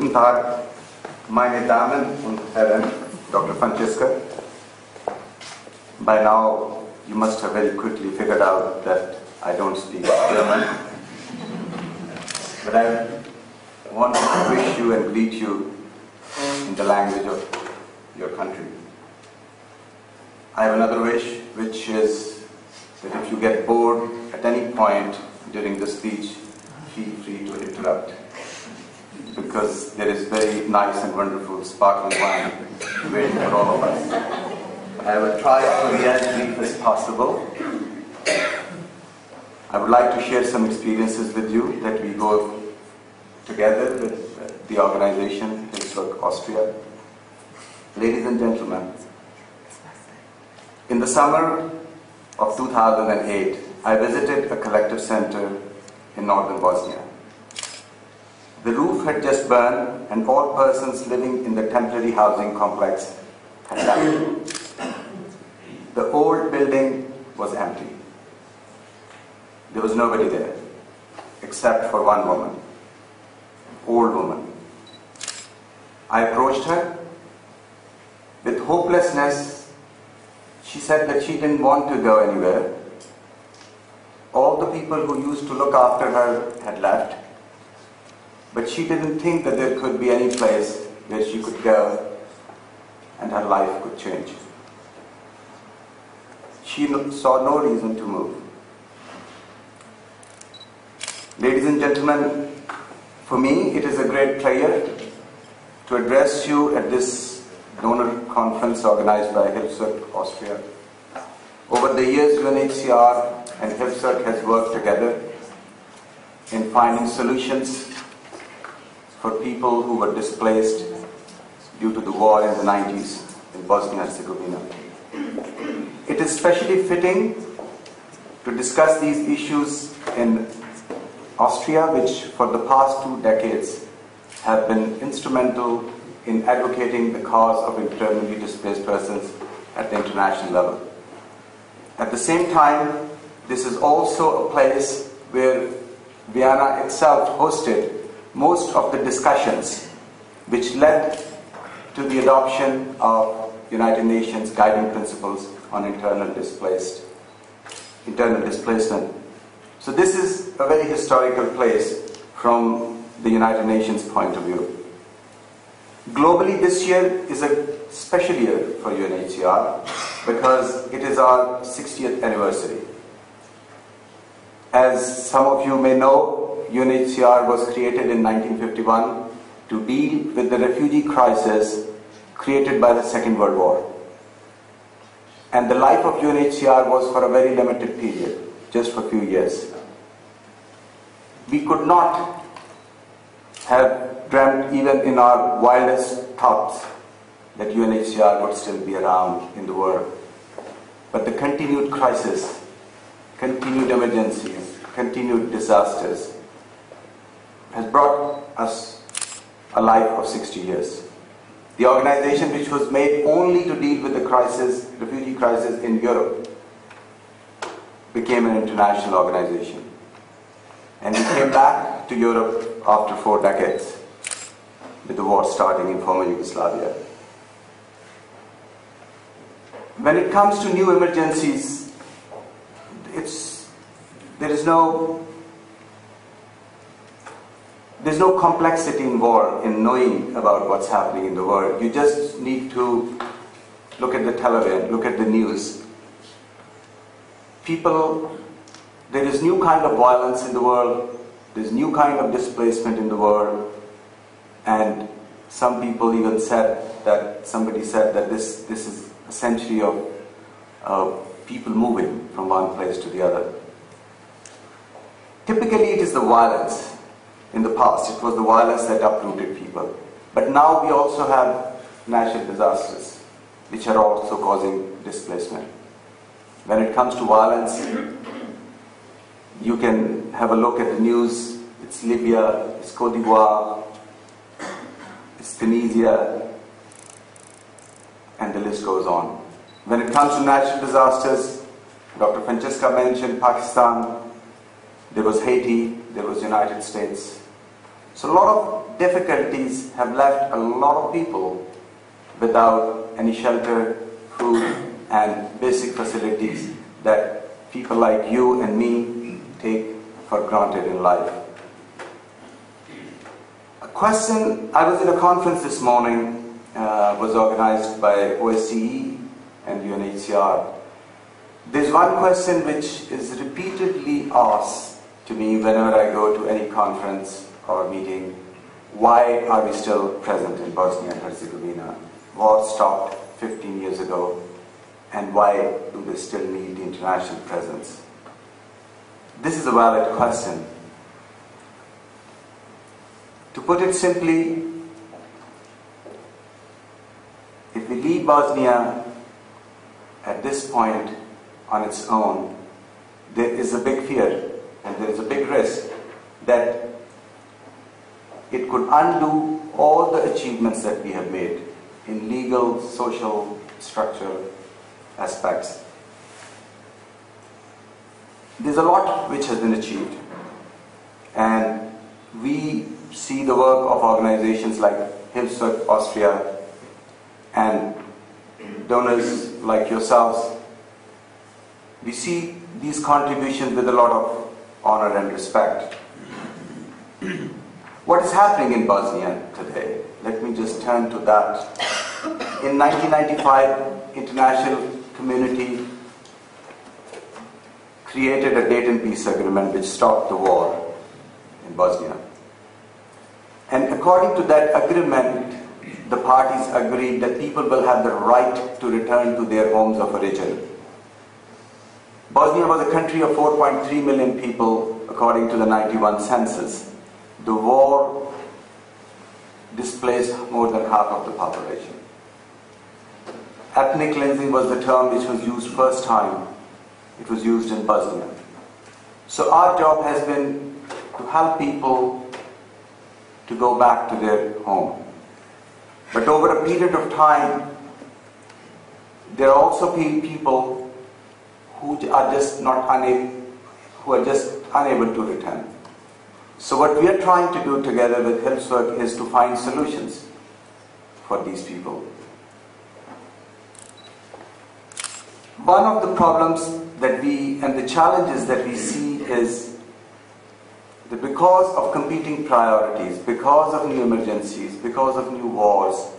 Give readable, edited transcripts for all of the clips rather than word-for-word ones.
Guten Tag, meine Damen und Herren, Dr. Francesca. By now, you must have very quickly figured out that I don't speak German. But I want to wish you and greet you in the language of your country. I have another wish, which is that if you get bored at any point during the speech, feel free to interrupt, because there is very nice and wonderful sparkling wine waiting for all of us. I will try to be as brief as possible. I would like to share some experiences with you that we go together with the organization Hilfswerk Austria. Ladies and gentlemen, in the summer of 2008, I visited a collective center in northern Bosnia. The roof had just burned and all persons living in the temporary housing complex had died. The old building was empty. There was nobody there except for one woman, old woman. I approached her. With hopelessness, she said that she didn't want to go anywhere. All the people who used to look after her had left, but she didn't think that there could be any place where she could go and her life could change. She saw no reason to move. Ladies and gentlemen, for me it is a great pleasure to address you at this donor conference organized by Hilfswerk Austria. Over the years, UNHCR and Hilfswerk has worked together in finding solutions for people who were displaced due to the war in the 90s in Bosnia and Herzegovina. It is especially fitting to discuss these issues in Austria, which for the past 2 decades have been instrumental in advocating the cause of internally displaced persons at the international level. At the same time, this is also a place where Vienna itself hosted most of the discussions which led to the adoption of United Nations guiding principles on internal displacement. So this is a very historical place from the United Nations point of view. Globally, this year is a special year for UNHCR because it is our 60th anniversary. As some of you may know, UNHCR was created in 1951 to deal with the refugee crisis created by the Second World War. And the life of UNHCR was for a very limited period, just for a few years. We could not have dreamt even in our wildest thoughts that UNHCR would still be around in the world. But the continued crisis, continued emergencies, continued disasters has brought us a life of 60 years. The organization, which was made only to deal with the crisis, refugee crisis in Europe, became an international organization. And we came back to Europe after 4 decades, with the war starting in former Yugoslavia. When it comes to new emergencies, there's no complexity involved in knowing about what's happening in the world. You just need to look at the television, look at the news. There is new kind of violence in the world, there's new kind of displacement in the world, and some people even somebody said that this is a century of people moving from one place to the other. Typically it is the violence. In the past, it was the violence that uprooted people. But now we also have natural disasters, which are also causing displacement. When it comes to violence, you can have a look at the news. It's Libya, it's Côte d'Ivoire, it's Tunisia, and the list goes on. When it comes to natural disasters, Dr. Francesca mentioned Pakistan, there was Haiti, there was United States. So a lot of difficulties have left a lot of people without any shelter, food, and basic facilities that people like you and me take for granted in life. A question, I was in a conference this morning, was organized by OSCE and UNHCR. There's one question which is repeatedly asked to me whenever I go to any conference or meeting. Why are we still present in Bosnia and Herzegovina? War stopped 15 years ago, and why do they still need the international presence? This is a valid question. To put it simply, if we leave Bosnia at this point on its own, there is a big fear and there is a big risk that it could undo all the achievements that we have made in legal, social, structural aspects. There's a lot which has been achieved, and we see the work of organizations like Hilfswerk, Austria, and donors like yourselves. We see these contributions with a lot of honor and respect. What is happening in Bosnia today? Let me just turn to that. In 1995, international community created a Dayton peace agreement which stopped the war in Bosnia. And according to that agreement, the parties agreed that people will have the right to return to their homes of origin. Bosnia was a country of 4.3 million people according to the 91 census. The war displaced more than half of the population. Ethnic cleansing was the term which was used first time. It was used in Bosnia. So our job has been to help people to go back to their home. But over a period of time, there are also people who are just unable to return. So what we are trying to do together with Hilfswerk is to find solutions for these people. One of the problems that and the challenges that we see is that because of competing priorities, because of new emergencies, because of new wars,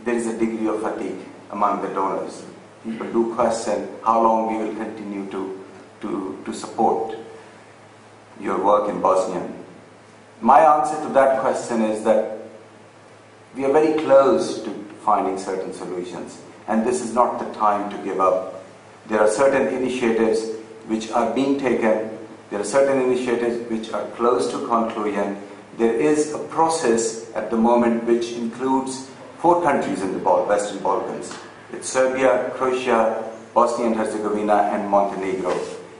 there is a degree of fatigue among the donors. People do question how long we will continue to support your work in Bosnia. My answer to that question is that we are very close to finding certain solutions, and this is not the time to give up. There are certain initiatives which are being taken. There are certain initiatives which are close to conclusion. There is a process at the moment which includes 4 countries in the Western Balkans. It's Serbia, Croatia, Bosnia and Herzegovina, and Montenegro.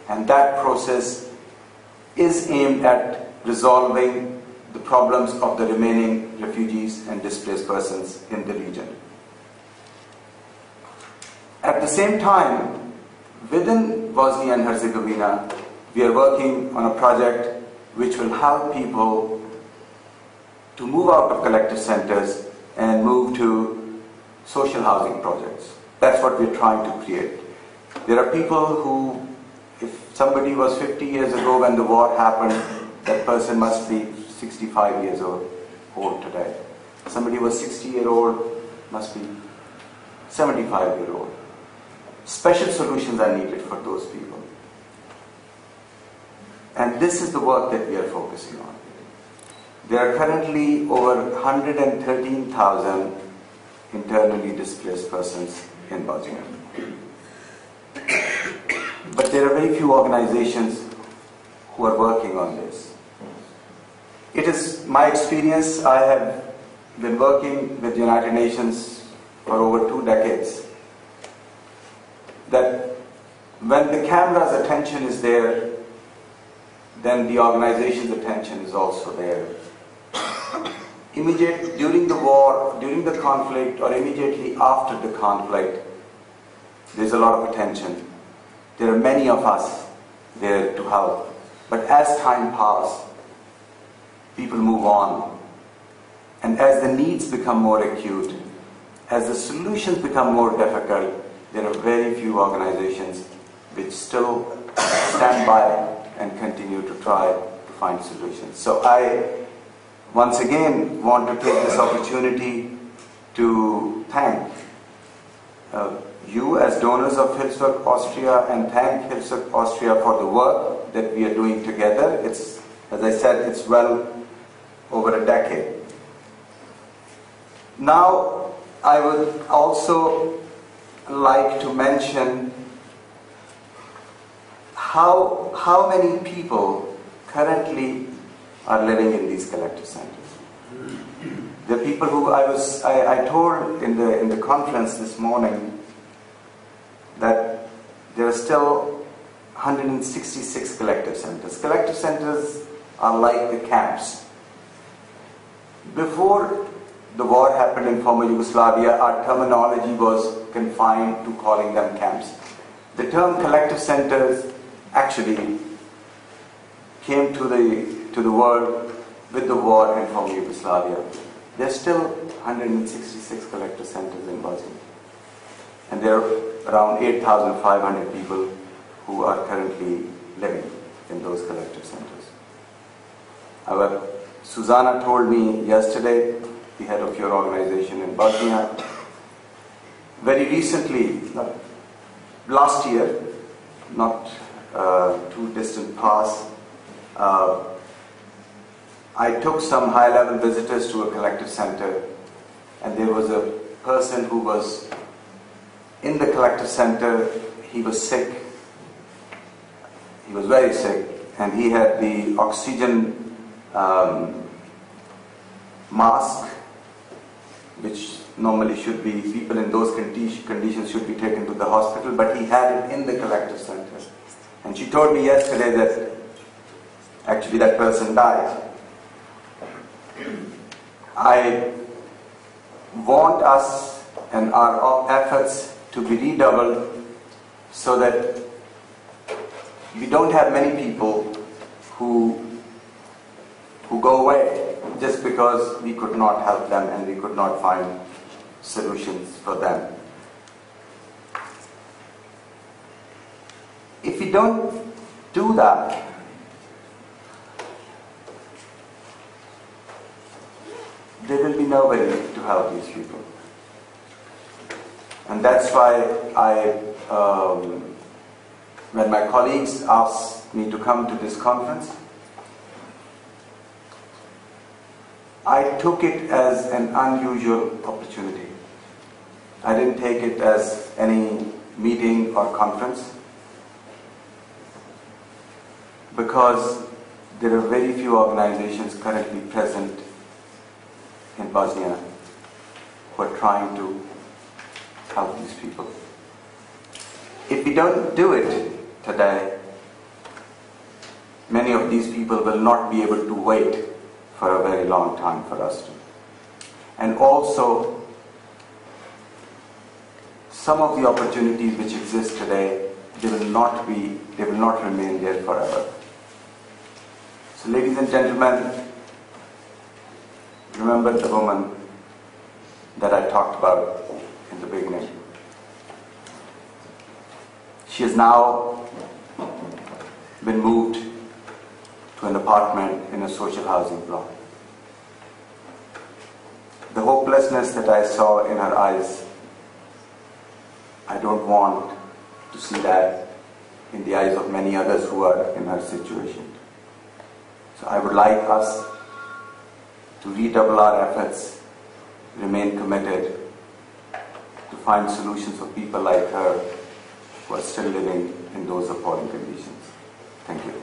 And that process is aimed at resolving the problems of the remaining refugees and displaced persons in the region. At the same time, within Bosnia and Herzegovina, we are working on a project which will help people to move out of collective centers and move to social housing projects. That's what we're trying to create. There are people who, if somebody was 50 years ago when the war happened, that person must be 65 years old today. Somebody was 60-year-old, must be 75-year-old. Special solutions are needed for those people. And this is the work that we are focusing on. There are currently over 113,000 internally displaced persons in Bosnia. But there are very few organizations who are working on this. It is my experience, I have been working with the United Nations for over 2 decades, that when the camera's attention is there, then the organization's attention is also there. During the war, during the conflict, or immediately after the conflict, there's a lot of attention. There are many of us there to help. But as time passes, people move on, and as the needs become more acute, as the solutions become more difficult, there are very few organizations which still stand by and continue to try to find solutions. So I once again want to take this opportunity to thank you as donors of Hilfswerk Austria, and thank Hilfswerk Austria for the work that we are doing together. It's, as I said, it's well over a decade. Now, I would also like to mention how many people currently are living in these collective centers. The people who I told in the conference this morning that there are still 166 collective centers. Collective centers are like the camps. Before the war happened in former Yugoslavia, our terminology was confined to calling them camps. The term collective centers actually came to the world with the war in former Yugoslavia. There are still 166 collective centers in Bosnia. And there are around 8,500 people who are currently living in those collective centers. However, Susanna told me yesterday, the head of your organization in Bosnia, very recently, last year, not too distant past, I took some high-level visitors to a collective center, and there was a person who was in the collective center. He was sick. He was very sick, and he had the oxygen mask, which normally should be, people in those conditions should be taken to the hospital, but he had it in the collective center. And she told me yesterday that actually that person died. I want us and our efforts to be redoubled so that we don't have many people who go away just because we could not help them and we could not find solutions for them. If we don't do that, there will be nobody to help these people. And that's why when my colleagues asked me to come to this conference, I took it as an unusual opportunity. I didn't take it as any meeting or conference, because there are very few organizations currently present in Bosnia who are trying to help these people. If we don't do it today, many of these people will not be able to wait for a very long time for us to. And also, some of the opportunities which exist today, they will not remain there forever. So ladies and gentlemen, remember the woman that I talked about in the beginning. She has now been moved to an apartment in a social housing block. The hopelessness that I saw in her eyes, I don't want to see that in the eyes of many others who are in her situation. So I would like us to redouble our efforts, remain committed to find solutions for people like her who are still living in those appalling conditions. Thank you.